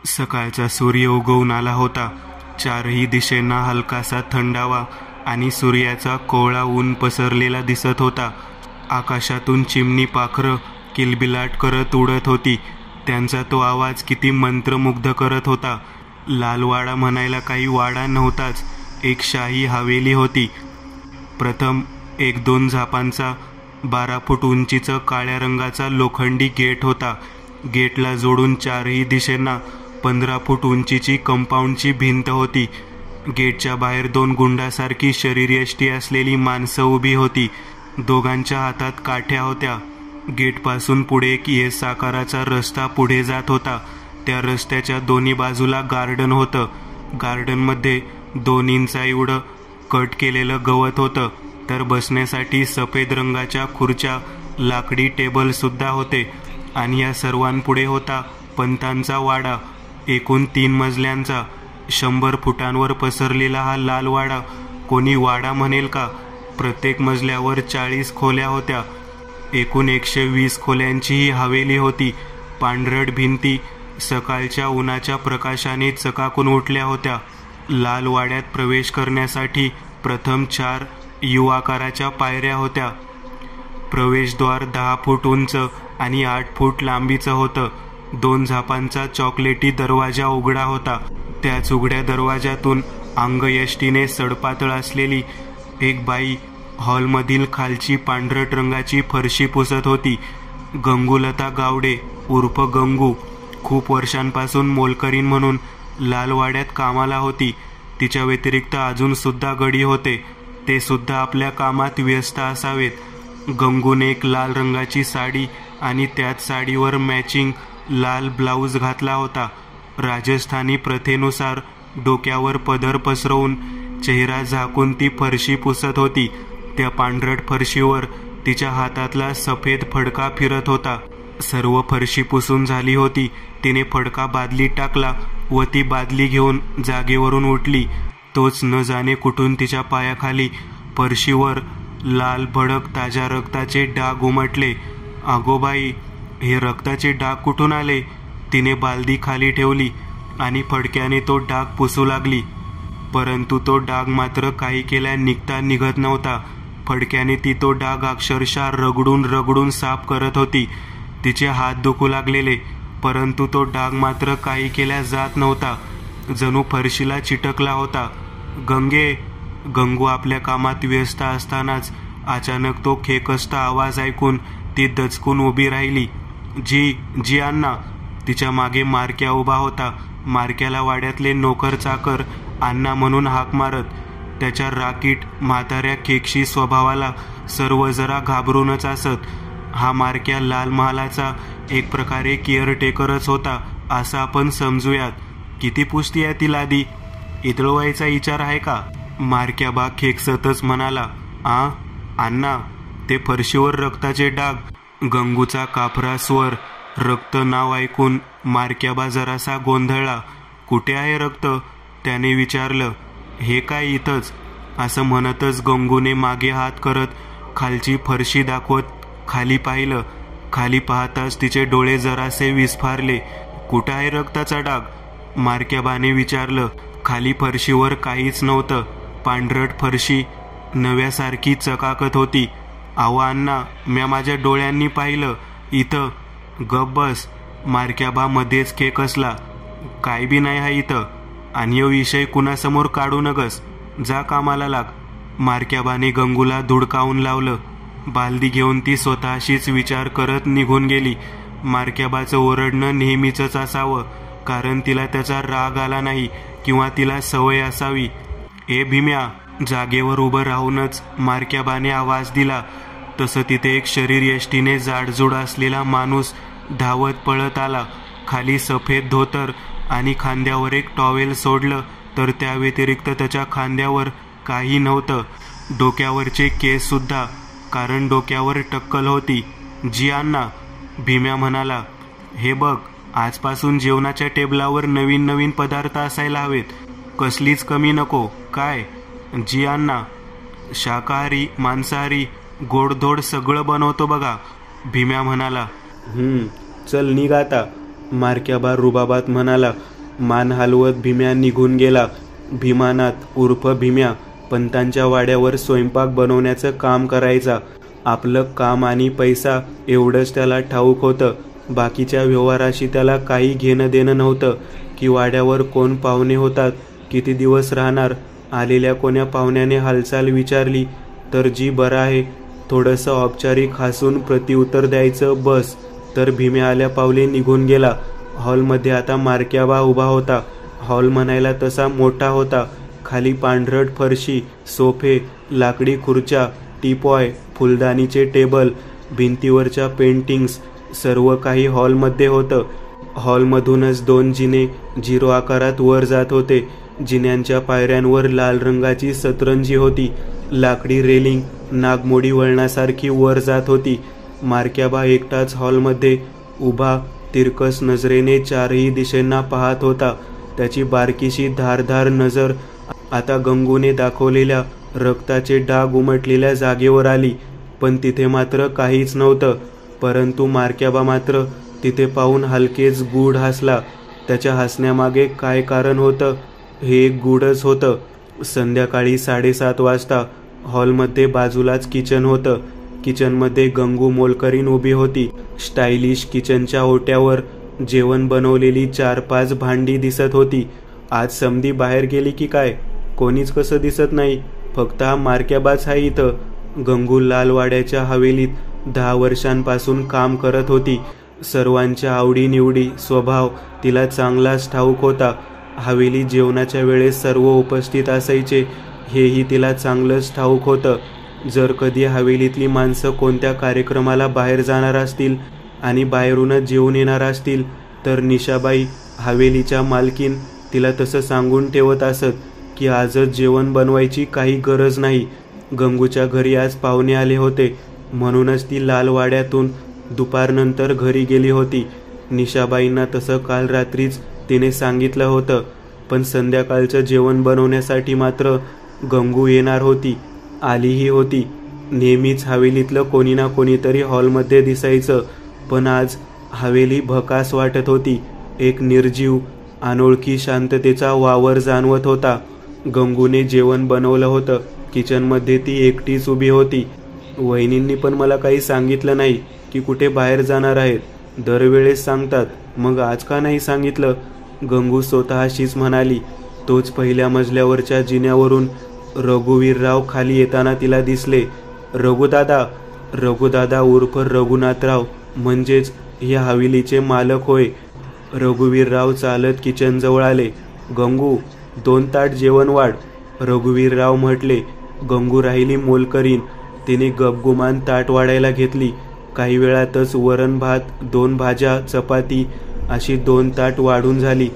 सकाळचा सूर्य उगवून आला होता. चारही दिशेंना हलकासा थंडावा आणि सूर्याचा कोवळा ऊन पसरलेला दिसत होता. आकाशातून चिमणी पाखरं किलबिलाट करत उडत होती. त्यांचा तो आवाज किती मंत्रमुग्ध करत होता. लालवाडा म्हणायला काही वाडा नव्हताच, एक शाही हवेली होती. प्रथम 1-2 झापांचा 12 फूट उंचीचं काळ्या रंगाचा लोखंडी गेट होता. गेटला जोडून चारही दिशेंना 15 फूट उंचीची कंपाऊंडची भिंत होती. गेटच्या बाहेर 2 गुंडासारखी शरीरयष्टी असलेली माणसं उभी होती. दोघांच्या हातात काठ्या होत्या. गेटपासून पुढे एक एस आकाराचा रस्ता पुढे जात होता. त्या रस्त्याच्या दोन्ही बाजूला गार्डन होतं. गार्डनमध्ये 2 इंचा एवढं कट केलेलं गवत होतं. तर बसण्यासाठी सफेद रंगाच्या खुर्च्या, लाकडी टेबल सुद्धा होते. आणि या सर्वांपुढे होता पंतांचा वाडा, एकूण 3 मजल्यांचा. 100 फुटांवर पसरलेला हा लाल वाडा कोणी वाडा म्हणेल का? प्रत्येक मजल्यावर 40 खोल्या होत्या. एकूण 120 खोल्यांची ही हवेली होती. पांढरट भिंती सकाळच्या उन्हाच्या प्रकाशाने चकाकून उठल्या होत्या. लाल वाड्यात प्रवेश करण्यासाठी प्रथम 4 यू आकाराच्या पायऱ्या होत्या. प्रवेशद्वार 10 फूट उंच आणि 8 फूट लांबीचं होतं. 2 झापांचा चॉकलेटी दरवाजा उघडा होता. त्याच उघड्या दरवाजातून अंगयष्टीने सडपातळ असलेली एक बाई हॉलमधील खालची पांढरट रंगाची फरशी पुसत होती. गंगूलता गावडे उर्फ गंगू खूप वर्षांपासून मोलकरीण म्हणून लालवाड्यात कामाला होती. तिच्या व्यतिरिक्त अजून सुद्धा गडी होते. ते सुद्धा आपल्या कामात व्यस्त असावेत. गंगूने एक लाल रंगाची साडी आणि त्याच साडीवर मॅचिंग लाल ब्लाऊज घातला होता. राजस्थानी प्रथेनुसार डोक्यावर पदर पसरवून चेहरा झाकून ती फरशी पुसत होती. त्या पांढरट फरशीवर तिच्या हातातला सफेद फडका फिरत होता. सर्व फरशी पुसून झाली होती. तिने फडका बादलीत टाकला व ती बादली घेऊन जागेवरून उठली. तोच न जाणे कुठून तिच्या पायाखाली फरशीवर लाल भडक ताज्या रक्ताचे डाग उमटले. अगोबाई, हे रक्ताचे डाग कुठून आले? तिने बालदी खाली ठेवली आणि फडक्याने तो डाग पुसू लागली. परंतु तो डाग मात्र काही केल्या निघता निघत नव्हता. फडक्याने ती तो डाग अक्षरशः रगडून रगडून साफ करत होती. तिचे हात दुखू लागलेले, परंतु तो डाग मात्र काही केल्या जात नव्हता. जणू फरशीला चिटकला होता. गंगे! गंगू आपल्या कामात व्यस्त असतानाच अचानक तो खेकसता आवाज ऐकून ती दचकून उभी राहिली. जी अण्णा! तिच्या मागे मारक्या उभा होता. मारक्याला वाड्यातले नोकर चाकर अण्णा म्हणून हाक मारत. त्याच्या राकीट म्हाताऱ्या खेकशी स्वभावाला सर्व जरा घाबरूनच असत. हा मारक्या लाल महालाचा एक प्रकारे केअरटेकरच होता असं आपण समजूयात. किती पुस्ती आहे ती लादी? इतळवायचा विचार आहे का? मारक्याबा खेकसतच म्हणाला. अण्णा, ते फरशीवर रक्ताचे डाग. गंगूचा काफरा स्वर. रक्त नाव ऐकून मारक्याबा जरासा गोंधळला. कुठे आहे रक्त? त्याने विचारलं. हे काय इथंच, असं म्हणतच गंगूने मागे हात करत खालची फरशी दाखवत खाली पाहिलं. खाली पाहताच तिचे डोळे जरासे विस्फारले. कुठं आहे रक्ताचा डाग? मारक्याबाने विचारलं. खाली फरशीवर काहीच नव्हतं. पांढरट फरशी नव्यासारखी चकाकत होती. अहो अण्णा, म्या माझ्या डोळ्यांनी पाहिलं. इथं. गप बस. मारक्याबा मध्येच खेकसला. काय बी नाही हा इथं. आणि यो विषय कुणासमोर काढू नगस. जा कामाला लाग. मारक्याबाने गंगूला धुडकावून लावलं. बालदी घेऊन ती स्वतःशीच विचार करत निघून गेली. मारक्याबाचं ओरडणं नेहमीचंच असावं, कारण तिला त्याचा राग आला नाही किंवा तिला सवय असावी. ए भीम्या! जागेवर उभं राहूनच मारक्याबाने आवाज दिला. तसं तिथे एक शरीरयष्टीने जाडजूड असलेला माणूस धावत पळत आला. खाली सफेद धोतर आणि खांद्यावर एक टॉवेल सोडलं तर त्या व्यतिरिक्त त्याच्या खांद्यावर काही नव्हतं. डोक्यावरचे केस सुद्धा, कारण डोक्यावर टक्कल होती. जी अण्णा! भीम्या म्हणाला. हे बघ, आजपासून जेवणाच्या टेबलावर नवीन नवीन पदार्थ असायला हवेत. कसलीच कमी नको. काय? जी अण्णा, शाकाहारी मांसाहारी गोडधोड सगळं बनवतो बघा. भीम्या म्हणाला. चल निघ आता. मारक्याबा रुबाबात म्हणाला. मान हलवत भीम्या निघून गेला. भीमानाथ उर्फ भीम्या पंतांच्या वाड्यावर स्वयंपाक बनवण्याचं काम करायचा. आपलं काम आणि पैसा एवढंच त्याला ठाऊक होतं. बाकीच्या व्यवहाराशी त्याला काही घेणं देणं नव्हतं. की वाड्यावर कोण पाहुणे होतात, किती दिवस राहणार, आलेल्या कोण्या पाहुण्याने हालचाल विचारली तर जी बरं आहे थोडंसं औपचारिक हसून प्रत्युत्तर द्यायचं बस. तर भीम्या आल्या पावले निघून गेला. हॉलमध्ये आता मारक्याबा उभा होता. हॉल म्हणायला तसा मोठा होता. खाली पांढरट फरशी, सोफे, लाकडी खुर्च्या, टीपॉय, फुलदाणीचे टेबल, भिंतीवरच्या पेंटिंग्स, सर्व काही हॉलमध्ये होतं. हॉलमधूनच 2 जिने 0 आकारात वर जात होते. जिन्यांच्या पायऱ्यांवर लाल रंगाची सतरंजी होती. लाकडी रेलिंग नागमोडी वळणासारखी वर जात होती. मारक्याबा एकटाच हॉलमध्ये उभा तिरकस नजरेने 4ही दिशेंना पाहत होता. त्याची बारकीशी धारधार नजर आता गंगूने दाखवलेल्या रक्ताचे डाग उमटलेल्या जागेवर आली. पण तिथे मात्र काहीच नव्हतं. परंतु मारक्याबा मात्र तिथे पाहून हलकेच गूढ हसला. त्याच्या हसण्यामागे काय कारण होतं हे एक गूढच होतं. संध्याकाळी 7:30 वाजता हॉलमध्ये बाजूलाच किचन होतं. किचनमध्ये गंगू मोलकरीण उभी होती. स्टायलिश किचनच्या ओट्यावर जेवण बनवलेली 4-5 भांडी दिसत होती. आज समधी बाहेर गेली की काय? कोणीच कसं दिसत नाही. फक्त हा मारक्याबाच आहे इथं. गंगू लालवाड्याच्या हवेलीत 10 वर्षांपासून काम करत होती. सर्वांच्या आवडीनिवडी, स्वभाव तिला चांगलाच ठाऊक होता. हवेली जेवणाच्या वेळेस सर्व उपस्थित असायचे हेही तिला चांगलंच ठाऊक होतं. जर कधी हवेलीतली माणसं कोणत्या कार्यक्रमाला बाहेर जाणार असतील आणि बाहेरूनच जेवून येणार असतील तर निशाबाई हवेलीच्या मालकीन तिला तसं सांगून ठेवत असत की आजच जेवण बनवायची काही गरज नाही. गंगूच्या घरी आज पाहुणे आले होते म्हणूनच ती लालवाड्यातून दुपारनंतर घरी गेली होती. निशाबाईंना तसं काल रात्रीच तिने सांगितलं होतं. पण संध्याकाळचं जेवण बनवण्यासाठी मात्र गंगू येणार होती, आलीही होती. नेहमीच हवेलीतलं कोणी ना कोणीतरी हॉलमध्ये दिसायचं. पण आज हवेली भकास वाटत होती. एक निर्जीव अनोळखी शांततेचा वावर जाणवत होता. गंगूने जेवण बनवलं होतं. किचनमध्ये ती एकटीच उभी होती. वहिनींनी पण मला काही सांगितलं नाही की कुठे बाहेर जाणार आहेत. दरवेळेस सांगतात, मग आज का नाही सांगितलं? गंगू स्वतःशीच म्हणाली. तोच पहिल्या मजल्यावरच्या जिन्यावरून रघुवीरराव खाली येताना तिला दिसले. रघुदादा उर्फ रघुनाथराव म्हणजेच या हवेलीचे मालक होय. रघुवीरराव चालत किचनजवळ आले. गंगू 2 ताट जेवण वाढ, रघुवीरराव म्हटले. गंगू राहिली मोलकरीण. तिने गपगुमान ताट वाढायला घेतली. काही वेळातच वरण भात, 2 भाज्या, चपाती अशी 2 ताट वाढून झाली.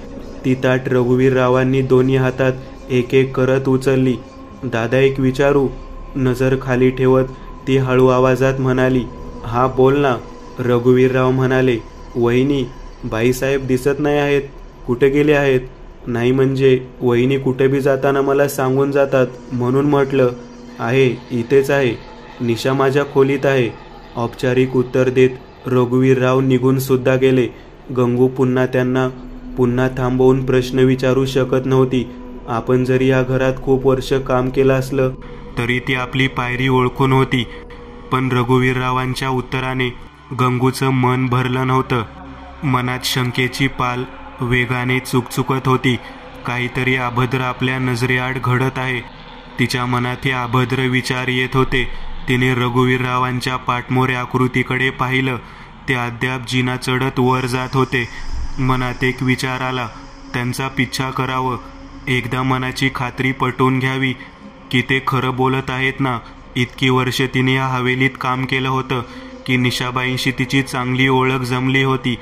ती ताट रघुवीररावांनी दोन्ही हातात एक एक करत उचलली. दादा एक विचारू? नजर खाली ठेवत ती हळू आवाजात म्हणाली. हा बोल ना. रघुवीरराव म्हणाले. वहिनी, बाईसाहेब दिसत नाही आहेत. कुठे गेले आहेत? नाही म्हणजे वहिनी कुठे बी जाताना मला सांगून जातात म्हणून म्हटलं. आहे, इथेच आहे. निशा माझ्या खोलीत आहे. औपचारिक उत्तर देत रघुवीरराव निघून सुद्धा गेले. गंगू त्यांना पुन्हा थांबवून प्रश्न विचारू शकत नव्हती. आपण जरी या घरात खूप वर्ष काम केलं असलं तरी ती आपली पायरी ओळखून होती. पण रघुवीररावांच्या उत्तराने गंगूचं मन भरलं नव्हतं. मनात शंकेची पाल वेगाने चुकचुकत होती. काहीतरी अभद्र आपल्या नजरेआड घडत आहे. तिच्या मनात हे अभद्र विचार येत होते. तिने रघुवीररावांच्या पाठमोऱ्या आकृतीकडे पाहिलं. ते अद्याप जिना चढत वर जात होते. मनात एक विचार आला, त्यांचा पिच्छा करावं. एकदा मनाची खात्री पटवून घ्यावी की ते खरं बोलत आहेत ना. इतकी वर्ष तिने या हवेलीत काम केलं होतं की निशाबाईंशी तिची चांगली ओळख जमली होती.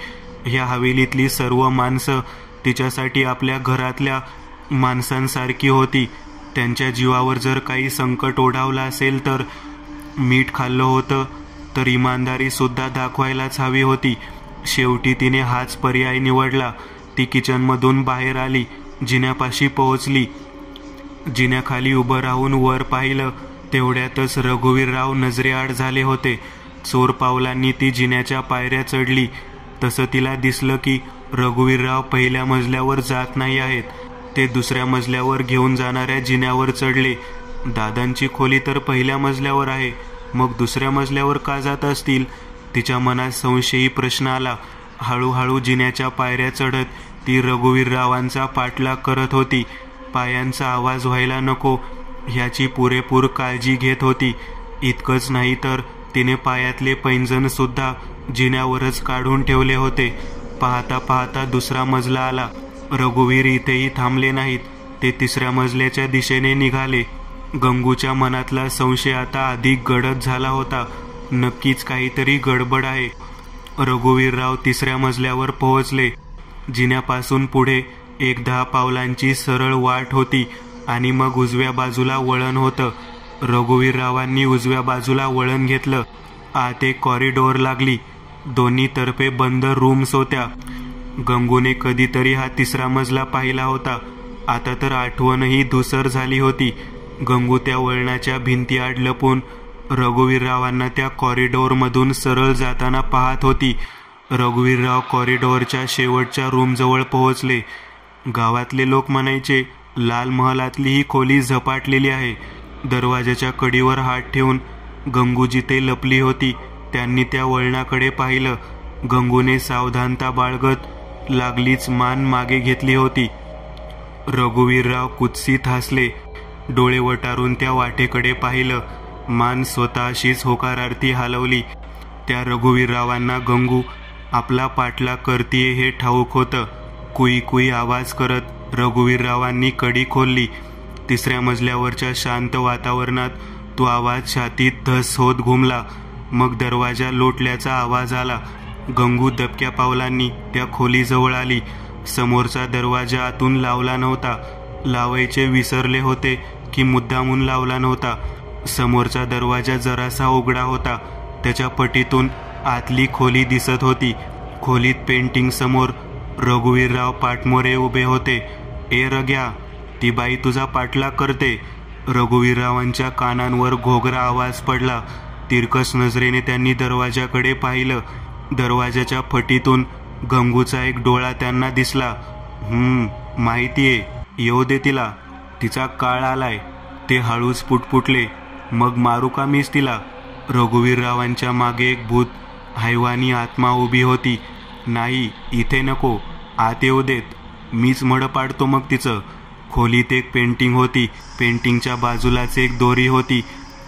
ह्या हवेलीतली सर्व माणसं तिच्यासाठी आपल्या घरातल्या माणसांसारखी होती. त्यांच्या जीवावर जर काही संकट ओढावलं असेल तर मीठ खाल्लं होतं तर इमानदारी सुद्धा दाखवायलाच हवी होती. शेवटी तिने हाच पर्याय निवडला. ती किचनमधून बाहेर आली. जिन्यापाशी पोहोचली. जिन्याखाली उभं राहून वर पाहिलं. तेवढ्यातच रघुवीरराव नजरेआड झाले होते. चोर पावलांनी ती जिन्याच्या पायऱ्या चढली. तसं तिला दिसलं की रघुवीरराव पहिल्या मजल्यावर जात नाही आहेत. ते दुसऱ्या मजल्यावर घेऊन जाणाऱ्या जिन्यावर चढले. दादांची खोली तर पहिल्या मजल्यावर आहे, मग दुसऱ्या मजल्यावर का जात असतील? तिच्या मनात संशयी प्रश्न आला. हळूहळू जिन्याच्या पायऱ्या चढत ती रघुवीररावांचा पाठलाग करत होती. पायांचा आवाज व्हायला नको ह्याची पुरेपूर काळजी घेत होती. इतकंच नाही तर तिने पायातले पैंजण सुद्धा जिन्यावरच काढून ठेवले होते. पाहता पाहता दुसरा मजला आला. रघुवीर इथेही थांबले नाहीत. ते तिसऱ्या मजल्याच्या दिशेने निघाले. गंगूच्या मनातला संशय आता अधिक गडद झाला होता. नक्कीच काहीतरी गडबड आहे. रघुवीरराव तिसऱ्या मजल्यावर पोहोचले. जिन्यापासून पुढे 10 पावलांची सरळ वाट होती आणि मग उजव्या बाजूला वळण होतं. रघुवीररावांनी उजव्या बाजूला वळण घेतलं. आत एक कॉरिडॉर लागली. दोन्ही तर्फे बंद रूम्स होत्या. गंगूने कधीतरी हा तिसरा मजला पाहिला होता. आता तर आठवणही धुसर झाली होती. गंगू त्या वळणाच्या भिंतीआड लपून रघुवीररावांना त्या कॉरिडॉरमधून सरळ जाताना पाहत होती. रघुवीरराव कॉरिडॉरच्या शेवटच्या रूमजवळ पोहोचले. गावातले लोक म्हणायचे, लाल महालातली ही खोली झपाटलेली आहे. दरवाजाच्या कडीवर हात ठेवून गंगू जिथे लपली होती त्यांनी त्या वळणाकडे पाहिलं. गंगूने सावधानता बाळगत लागलीच मान मागे घेतली होती. रघुवीरराव कुत्सित हसले. डोळे वटारून त्या वाटेकडे पाहिलं. मान स्वतःशीच होकारार्थी हलवली. त्या रघुवीररावांना गंगू आपला पाठलाग करतीये हे ठाऊक होतं. कुई कुई आवाज करत रघुवीररावांनी कडी खोलली. तिसऱ्या मजल्यावरच्या शांत वातावरणात तो आवाज छातीत धस होत घुमला. मग दरवाजा लोटल्याचा आवाज आला. गंगू दबक्या पावलांनी त्या खोलीजवळ आली. समोरचा दरवाजा आतून लावला नव्हता. लावायचे विसरले होते की मुद्दामून लावला नव्हता. समोरचा दरवाजा जरासा उघडा होता. त्याच्या पटीतून आतली खोली दिसत होती. खोलीत पेंटिंग समोर रघुवीरराव पाठमोरे उभे होते. ए रग्या, ती बाई तुझा पाठलाग करते. रघुवीररावांच्या कानांवर घोगरा आवाज पडला. तिरकस नजरेने त्यांनी दरवाजाकडे पाहिलं. दरवाजाच्या फटीतून गंगूचा एक डोळा त्यांना दिसला. माहितीये, येऊ दे तिला, तिचा काळ आलाय. ते हळूच पुटपुटले. मग मारू का मीच तिला? रघुवीररावांच्या मागे एक भूत हैवानी आत्मा उभी होती. नाही, इथे नको, आत येऊ देत, मीच मड पाडतो मग तिचं. खोलीत एक पेंटिंग होती. पेंटिंगच्या बाजूलाच एक दोरी होती.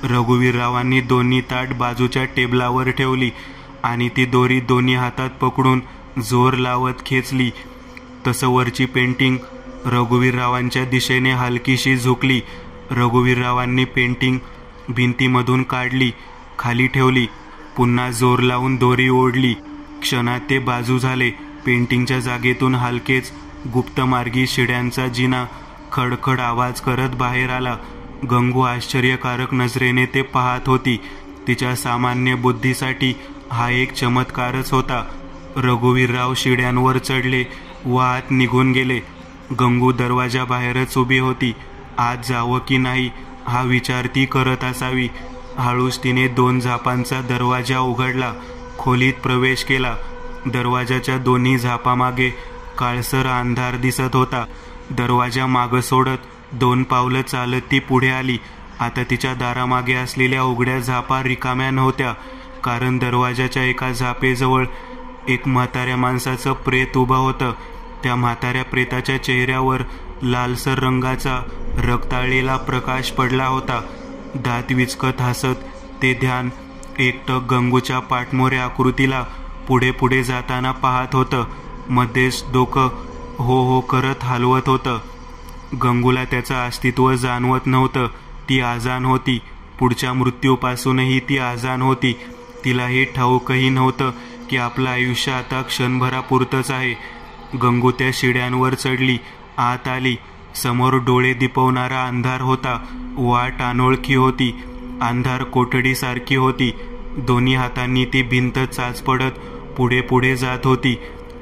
रघुवीररावांनी दोन्ही ताट बाजूच्या टेबलावर ठेवली आणि ती दोरी दोन्ही हातात पकडून जोर लावत खेचली. तसं वरची पेंटिंग रघुवीररावांच्या दिशेने हलकीशी झुकली. रघुवीररावांनी पेंटिंग भिंतीमधून काढली, खाली ठेवली. पुन्हा जोर लावून दोरी ओढली. क्षणात ते बाजू झाले. पेंटिंगच्या जागेतून हलकेच गुप्तमार्गी शिड्यांचा जिना खडखड आवाज करत बाहेर आला. गंगू आश्चर्यकारक नजरेने ते पाहत होती. तिच्या सामान्य बुद्धीसाठी हा एक चमत्कारच होता. रघुवीरराव शिड्यांवर चढले व आत निघून गेले. गंगू दरवाजा बाहेरच उभी होती. आत जावं की नाही हा विचार ती करत असावी. हळूच तिने 2 झापांचा दरवाजा उघडला. खोलीत प्रवेश केला. दरवाजाच्या दोन्ही झापामागे काळसर अंधार दिसत होता. दरवाजा मागं सोडत 2 पावलं चालत ती पुढे आली. आता तिच्या दारामागे असलेल्या उघड्या झापा रिकाम्या नव्हत्या, कारण दरवाजाच्या एका झापेजवळ एक म्हाताऱ्या माणसाचं प्रेत उभं होतं. त्या म्हाताऱ्या प्रेताच्या चेहऱ्यावर लालसर रंगाचा रक्ताळलेला प्रकाश पडला होता. दात विचकत हसत ते ध्यान एकटक गंगूच्या पाठमोऱ्या आकृतीला पुढे पुढे जाताना पाहत होतं. मध्येच डोकं हो हो करत हलवत होतं. गंगूला त्याचं अस्तित्व जाणवत नव्हतं. ती आजान होती. पुढच्या मृत्यूपासूनही ती आजान होती. तिला हे ठाऊकही नव्हतं की आपलं आयुष्य आता क्षणभरापुरतंच आहे. गंगू त्या शिड्यांवर चढली, आत आली. समोर डोळे दिपवणारा अंधार होता. वाट अनोळखी होती. अंधार कोठडीसारखी होती. दोन्ही हातांनी ती भिंत चाचपडत पुढे पुढे जात होती.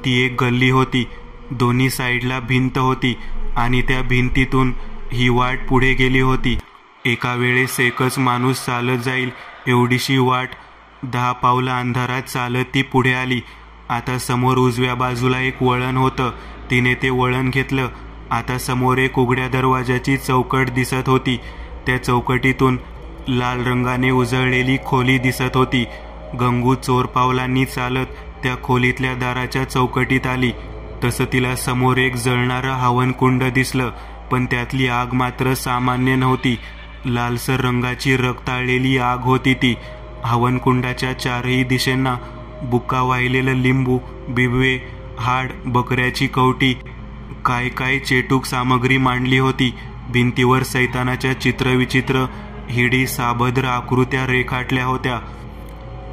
ती एक गल्ली होती. दोन्ही साईडला भिंत होती आणि त्या भिंतीतून ही वाट पुढे गेली होती. एका वेळेस एकच माणूस चालत जाईल एवढीशी वाट 10 पावलं अंधारात चालत ती पुढे आली. आता समोर उजव्या बाजूला एक वळण होतं. तिने ते वळण घेतलं. आता समोर एक उघड्या दरवाजाची चौकट दिसत होती. त्या चौकटीतून लाल रंगाने उजळलेली खोली दिसत होती. गंगू चोर पावलांनी चालत त्या खोलीतल्या दाराच्या चौकटीत आली. तसं तिला समोर एक जळणारं हवनकुंड दिसलं, पण त्यातली आग मात्र सामान्य नव्हती. लालसर रंगाची रक्ताळलेली आग होती ती. हवनकुंडाच्या चारही दिशेंना बुक्का वाहिलेलं लिंबू, बिबवे, हाड, बकऱ्याची कवटी, काय काय चेटूक सामग्री मांडली होती. भिंतीवर सैतानाच्या चित्रविचित्र हिडी साभद्र आकृत्या रेखाटल्या होत्या.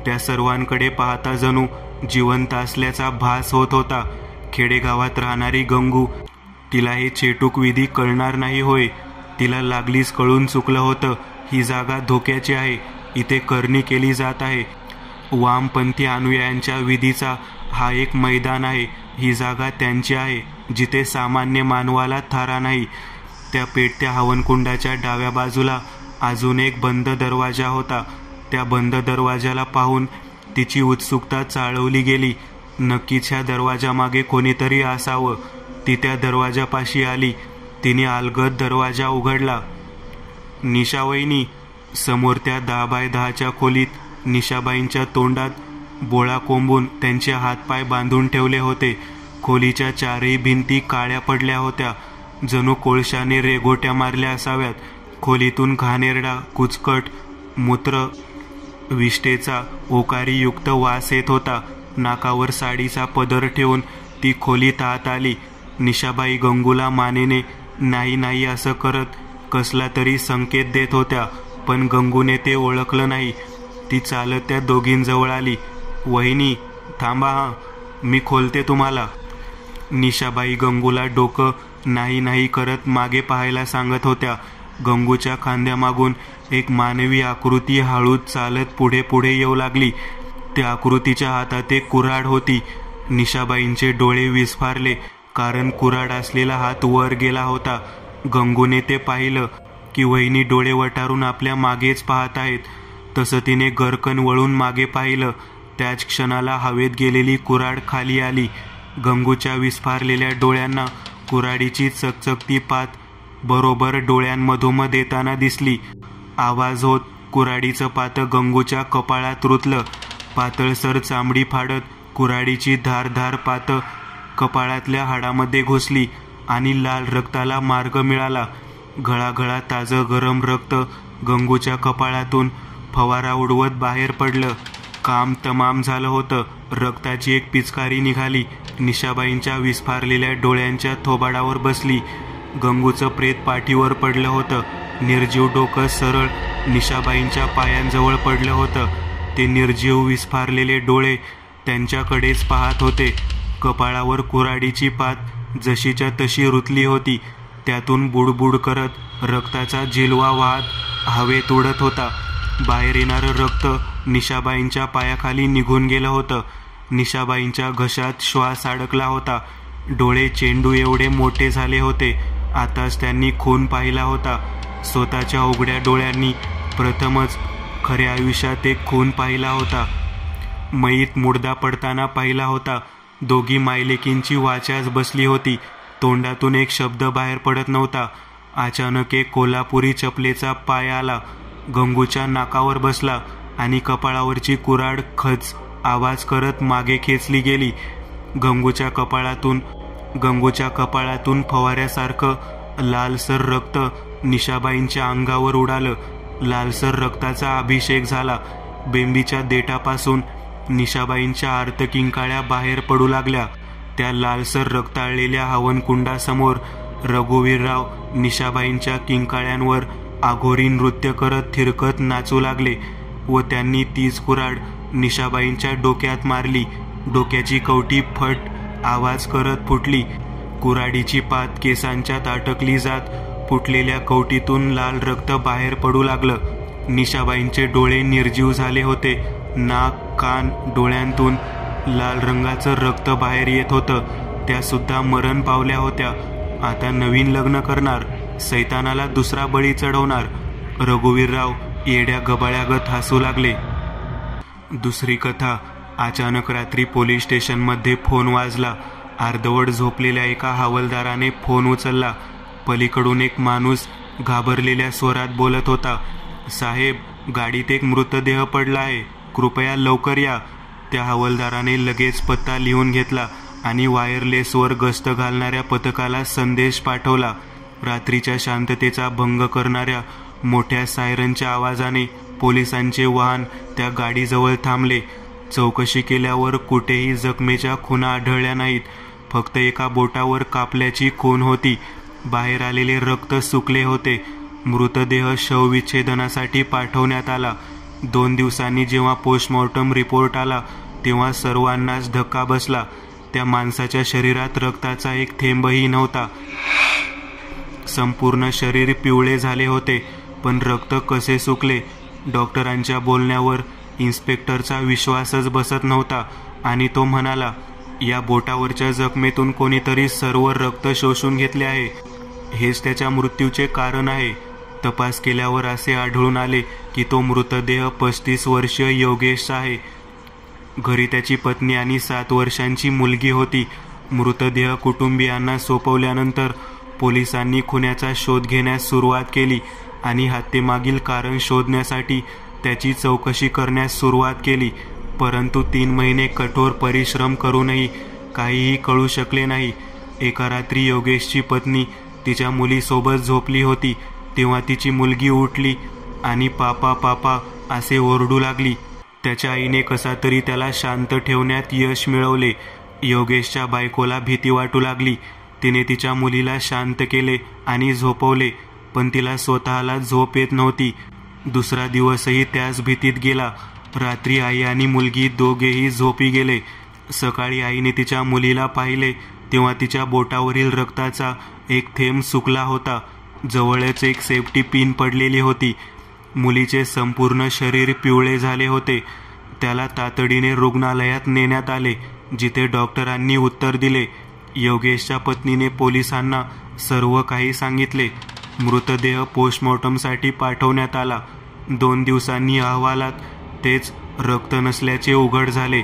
त्या सर्वांकडे पाहता जणू जिवंत असल्याचा भास होत होता. खेडेगावात राहणारी गंगू, तिला हे चेटूक विधी कळणार नाही होय. तिला लागलीच कळून चुकलं होतं. ही जागा धोक्याची आहे. इथे करणी केली जात आहे. वामपंथी अनुयायांच्या विधीचा हा एक मैदान आहे. ही जागा त्यांची आहे, जिथे सामान्य मानवाला थारा नाही. त्या पेटत्या हवनकुंडाच्या डाव्या बाजूला अजून एक बंद दरवाजा होता. त्या बंद दरवाजाला पाहून तिची उत्सुकता चाळवली गेली. नक्कीच ह्या दरवाजामागे कोणीतरी असावं. ती त्या दरवाजापाशी आली. तिने अलगद दरवाजा उघडला. निशावहिनी. समोर त्या 10x10च्या खोलीत निशाबाईंच्या तोंडात बोळा कोंबून त्यांचे हातपाय बांधून ठेवले होते. खोलीच्या चारही भिंती काळ्या पडल्या होत्या, जणू कोळशाने रेघोट्या मारल्या असाव्यात. खोलीतून घाणेरडा, कुचकट, मूत्र विष्ठेचा ओकारीयुक्त वास येत होता. नाकावर साडीचा पदर ठेवून ती खोलीत आत आली. निशाबाई गंगूला मानेने नाही नाही असं करत कसला तरी संकेत देत होत्या, पण गंगूने ते ओळखलं नाही. ती चालत त्या दोघींजवळ आली. वहिनी थांबा, हा मी खोलते तुम्हाला. निशाबाई गंगूला डोकं नाही नाही करत मागे पाहायला सांगत होत्या. गंगूच्या खांद्यामागून एक मानवी आकृती हळूच चालत पुढे पुढे येऊ लागली. त्या आकृतीच्या हातात एक कुऱ्हाड होती. निशाबाईंचे डोळे विस्फारले, कारण कुऱ्हाड असलेला हात वर गेला होता. गंगूने ते पाहिलं की वहिनी डोळे वटारून आपल्या मागेच पाहत आहेत. तसं तिने गरकन वळून मागे पाहिलं. त्याच क्षणाला हवेत गेलेली कुऱ्हाड खाली आली. गंगूच्या विस्फारलेल्या डोळ्यांना कुऱ्हाडीची चकचकती पात बरोबर डोळ्यांमधोमध येताना दिसली. आवाज होत कुऱ्हाडीचं पातं गंगूच्या कपाळात रुतलं. पातळसर चामडी फाडत कुऱ्हाडीची धारधार पातं कपाळातल्या हाडामध्ये घुसली आणि लाल रक्ताला मार्ग मिळाला. घळाघळा ताजं गरम रक्त गंगूच्या कपाळातून फवारा उडवत बाहेर पडलं. काम तमाम झालं होतं. रक्ताची एक पिचकारी निघाली. निशाबाईंच्या विस्फारलेल्या डोळ्यांच्या थोबाडावर बसली. गंगूचं प्रेत पाठीवर पडलं होतं. निर्जीव डोकं सरळ निशाबाईंच्या पायांजवळ पडलं होतं. ते निर्जीव विस्फारलेले डोळे त्यांच्याकडेच पाहत होते. कपाळावर कुऱ्हाडीची पात जशीच्या तशी रुतली होती. त्यातून बुडबुड करत रक्ताचा झिलवा वाहत हवेत उडत होता. बाहेर येणारं रक्त निशाबाईंच्या पायाखाली निघून गेलं होतं. निशाबाईंच्या घशात श्वास अडकला होता. डोळे चेंडू एवढे मोठे झाले होते. आताच त्यांनी खून पाहिला होता. स्वतःच्या उघड्या डोळ्यांनी प्रथमच खऱ्या आयुष्यात एक खून पाहिला होता. मयीत मुडदा पडताना पाहिला होता. दोघी मायलेकींची वाचाच बसली होती. तोंडातून एक शब्द बाहेर पडत नव्हता. अचानक एक कोल्हापुरी चपलेचा पाय आला. गंगूच्या नाकावर बसला आणि कपाळावरची कुऱ्हाड खच आवाज करत मागे खेचली गेली. गंगूच्या कपाळातून फवाऱ्यासारखं लालसर रक्त निशाबाईंच्या अंगावर उडालं. लालसर रक्ताचा अभिषेक झाला. बेंबीच्या देठापासून निशाबाईंच्या आर्तकिंकाळ्या बाहेर पडू लागल्या. त्या लालसर रक्ताळलेल्या हवनकुंडासमोर रघुवीरराव निशाबाईंच्या किंकाळ्यांवर आघोरी नृत्य करत थिरकत नाचू लागले व त्यांनी तीच कुऱ्हाड निशाबाईंच्या डोक्यात मारली. डोक्याची कवटी फट आवाज करत फुटली. कुऱ्हाडीची पात केसांच्यात अटकली जात फुटलेल्या कवटीतून लाल रक्त बाहेर पडू लागलं. निशाबाईंचे डोळे निर्जीव झाले होते. नाक, कान, डोळ्यांतून लाल रंगाचं रक्त बाहेर येत होतं. त्या सुद्धा मरण पावल्या होत्या. आता नवीन लग्न करणार, सैतानाला दुसरा बळी चढवणार. रघुवीरराव येड्या गबाळ्यागत हसू लागले. दुसरी कथा. अचानक रात्री पोलीस स्टेशनमध्ये फोन वाजला. अर्धवट झोपलेल्या एका हवालदाराने फोन उचलला. पलीकडून एक माणूस घाबरलेल्या स्वरात बोलत होता, साहेब, गाडीत एक मृतदेह पडला आहे, कृपया लवकर या. त्या हवालदाराने लगेच पत्ता लिहून घेतला आणि वायरलेसवर गस्त घालणाऱ्या पथकाला संदेश पाठवला. रात्रीच्या शांततेचा भंग करणाऱ्या मोठ्या सायरनच्या आवाजाने पोलिसांचे वाहन त्या गाडीजवळ थांबले. चौकशी केल्यावर कुठेही जखमेच्या खुणा आढळल्या नाहीत. फक्त एका बोटावर कापल्याची खूण होती. बाहेर आलेले रक्त सुकले होते. मृतदेह शवविच्छेदनासाठी पाठवण्यात आला. 2 दिवसांनी जेव्हा पोस्टमॉर्टम रिपोर्ट आला तेव्हा सर्वांनाच धक्का बसला. त्या माणसाच्या शरीरात रक्ताचा एक थेंबही नव्हता. संपूर्ण शरीर पिवळे झाले होते. पण रक्त कसे सुकले? डॉक्टरांच्या बोलण्यावर इन्स्पेक्टरचा विश्वासच बसत नव्हता आणि तो म्हणाला, या बोटावरच्या जखमेतून कोणीतरी सर्व रक्त शोषून घेतले आहे. हेच त्याच्या मृत्यूचे कारण आहे. तपास केल्यावर असे आढळून आले की तो मृतदेह 35 वर्षीय योगेश आहे. घरी त्याची पत्नी आणि 7 वर्षांची मुलगी होती. मृतदेह कुटुंबियांना सोपवल्यानंतर पोलिसांनी खुन्याचा शोध घेण्यास सुरुवात केली आणि हत्येमागील कारण शोधण्यासाठी त्याची चौकशी करण्यास सुरुवात केली. परंतु 3 महिने कठोर परिश्रम करूनही काहीही कळू शकले नाही. एका रात्री योगेशची पत्नी तिच्या मुलीसोबत झोपली होती तेव्हा तिची मुलगी उठली आणि पापा पापा असे ओरडू लागली. त्याच्या आईने कसा तरी त्याला शांत ठेवण्यात यश मिळवले. योगेशच्या बायकोला भीती वाटू लागली. तिने तिच्या मुलीला शांत केले आणि झोपवले, पण तिला स्वतःला झोप येत नव्हती. दुसरा दिवसही त्याच भीतीत गेला. रात्री आई आणि मुलगी दोघेही झोपी गेले. सकाळी आईने तिच्या मुलीला पाहिले तेव्हा तिच्या बोटावरील रक्ताचा एक थेंब सुकला होता. जवळच एक सेफ्टी पिन पडलेली होती. मुलीचे संपूर्ण शरीर पिवळे झाले होते. त्याला तातडीने रुग्णालयात नेण्यात आले, जिथे डॉक्टरांनी उत्तर दिले. योगेशच्या पत्नीने पोलिसांना सर्व काही सांगितले. मृतदेह पोस्टमॉर्टमसाठी पाठवण्यात आला. 2 दिवसांनी अहवालात तेच रक्त नसल्याचे उघड झाले.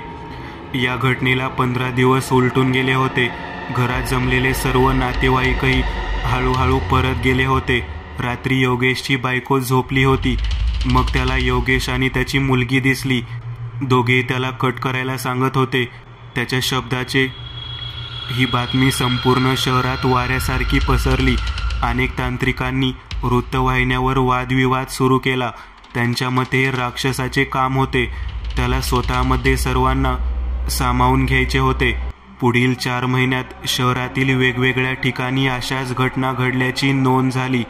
या घटनेला 15 दिवस उलटून गेले होते. घरात जमलेले सर्व नातेवाईकही हळूहळू परत गेले होते. रात्री योगेशची बायको झोपली होती. मग त्याला योगेश आणि त्याची मुलगी दिसली. दोघेही त्याला कट करायला सांगत होते. त्याच्या शब्दाचे ही बातमी संपूर्ण शहरात वाऱ्यासारखी पसरली. अनेक तांत्रिकांनी वृत्तवाहिन्यावर वादविवाद सुरू केला. त्यांच्या मते हे राक्षसाचे काम होते. त्याला स्वतःमध्ये सर्वांना सामावून घ्यायचे होते. पुढील 4 महिन्यात शहरातील वेगवेगळ्या ठिकाणी अशाच घटना घडल्याची नोंद झाली.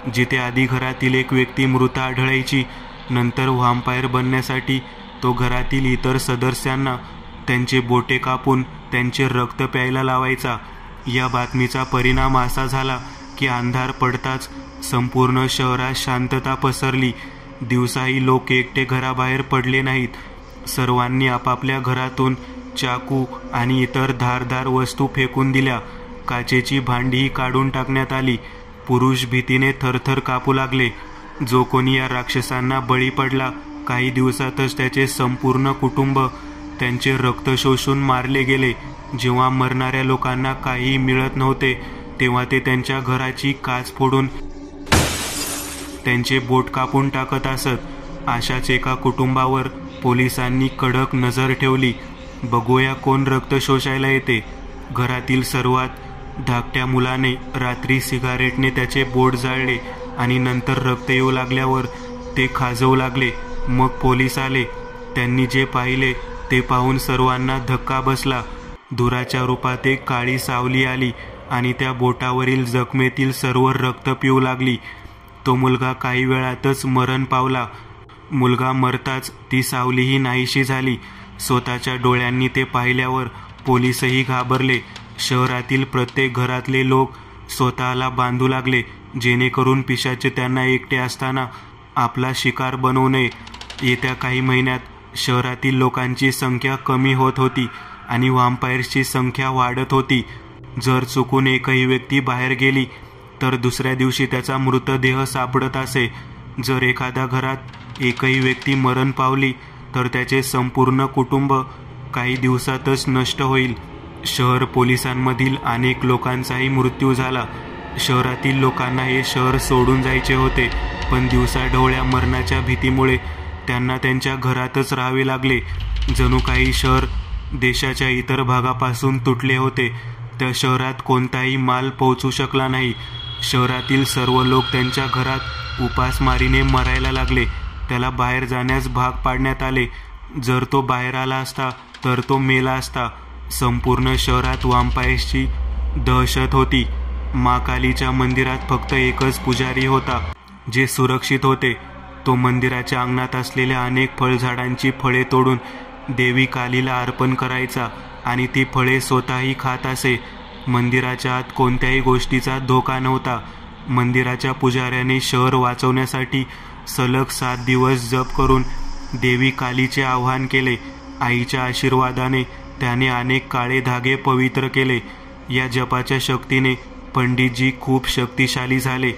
जिथे आधी घरातील एक व्यक्ती मृत आढळायची, नंतर व्हॅम्पायर बनण्यासाठी तो घरातील इतर सदस्यांना त्यांचे बोटे कापून त्यांचे रक्त प्यायला लावायचा. या बातमीचा परिणाम असा झाला की अंधार पडताच संपूर्ण शहरात शांतता पसरली. दिवसाही लोक एकटे घराबाहेर पडले नाहीत. सर्वांनी आपापल्या घरातून चाकू आणि इतर धारदार वस्तू फेकून दिल्या. काचेची भांडीही काढून टाकण्यात आली. पुरुष भीतीने थरथर कापू लागले. जो कोणी या राक्षसांना बळी पडला, काही दिवसातच त्याचे संपूर्ण कुटुंब त्यांचे रक्त शोषून मारले गेले. जेव्हा मरणाऱ्या लोकांना काही मिळत नव्हते तेव्हा ते त्यांच्या घराची काच फोडून त्यांचे बोट कापून टाकत असत. अशाच एका कुटुंबावर पोलिसांनी कडक नजर ठेवली. बघूया कोण रक्त शोषायला येते. घरातील सर्वात धाकट्या मुलाने रात्री सिगारेटने त्याचे बोट जाळले आणि नंतर रक्त येऊ लागल्यावर ते खाजवू लागले. मग पोलीस आले. त्यांनी जे पाहिले ते पाहून सर्वांना धक्का बसला. धुराच्या रूपात एक काळी सावली आली आणि त्या बोटावरील जखमेतील सर्व रक्त पिऊ लागली. तो मुलगा काही वेळातच मरण पावला. मुलगा मरताच ती सावलीही नाहीशी झाली. स्वतःच्या डोळ्यांनी ते पाहिल्यावर पोलीसही घाबरले. शहरातील प्रत्येक घरातले लोक स्वतःला बांधू लागले, जेणेकरून पिशाचे त्यांना एकटे असताना आपला शिकार बनवू नये. येत्या काही महिन्यात शहरातील लोकांची संख्या कमी होत होती आणि व्हॅम्पायर्सची संख्या वाढत होती. जर चुकून एकही व्यक्ती बाहेर गेली तर दुसऱ्या दिवशी त्याचा मृतदेह सापडत असे. जर एखाद्या घरात एकही व्यक्ती मरण पावली तर त्याचे संपूर्ण कुटुंब काही दिवसातच नष्ट होईल. शहर पोलिसांमधील अनेक लोकांचाही मृत्यू झाला. शहरातील लोकांना हे शहर सोडून जायचे होते, पण दिवसाढवळ्या मरणाच्या भीतीमुळे त्यांना त्यांच्या घरातच राहावे लागले. जणू काही शहर देशाच्या इतर भागापासून तुटले होते. त्या शहरात कोणताही माल पोहोचू शकला नाही. शहरातील सर्व लोक त्यांच्या घरात उपासमारीने मरायला लागले. त्याला बाहेर जाण्यास भाग पाडण्यात आले. जर तो बाहेर आला असता तर तो मेला असता. संपूर्ण शहरात वॅम्पायर्सची दहशत होती. मा कालीच्या मंदिरात फक्त एकच पुजारी होता, जे सुरक्षित होते. तो मंदिराच्या अंगणात असलेल्या अनेक फळझाडांची फळे तोडून देवी कालीला अर्पण करायचा आणि ती फळे स्वतःही खात असे. मंदिराच्या आत कोणत्याही गोष्टीचा धोका नव्हता. मंदिराच्या पुजाऱ्याने शहर वाचवण्यासाठी सलग 7 दिवस जप करून देवी कालीचे आवाहन केले. आईच्या आशीर्वादाने त्याने अनेक काळे धागे पवित्र केले. या जपाच्या शक्तीने पंडितजी खूप शक्तिशाली झाले.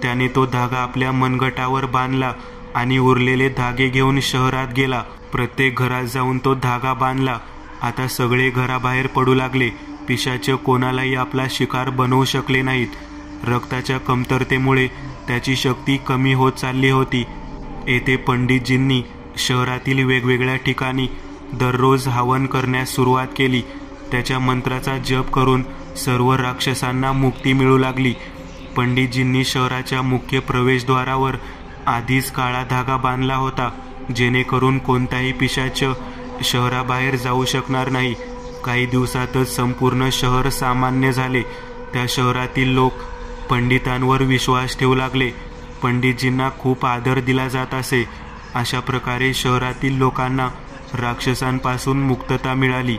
त्याने तो धागा आपल्या मनगटावर बांधला आणि उरलेले धागे घेऊन शहरात गेला. प्रत्येक घरात जाऊन तो धागा बांधला. आता सगळे घराबाहेर पडू लागले. पिशाच कोणालाही आपला शिकार बनवू शकले नाहीत. रक्ताच्या कमतरतेमुळे त्याची शक्ती कमी होत चालली होती. येथे पंडितजींनी शहरातील वेगवेगळ्या ठिकाणी दररोज हवन करण्यास सुरुवात केली. त्याच्या मंत्राचा जप करून सर्व राक्षसांना मुक्ती मिळू लागली. पंडितजींनी शहराच्या मुख्य प्रवेशद्वारावर आधीच काळा धागा बांधला होता, जेणेकरून कोणताही पिशाच शहराबाहेर जाऊ शकणार नाही. काही दिवसातच संपूर्ण शहर सामान्य झाले. त्या शहरातील लोक पंडितांवर विश्वास ठेवू लागले. पंडितजींना खूप आदर दिला जात असे. अशा प्रकारे शहरातील लोकांना राक्षसांपासून मुक्तता मिळाली.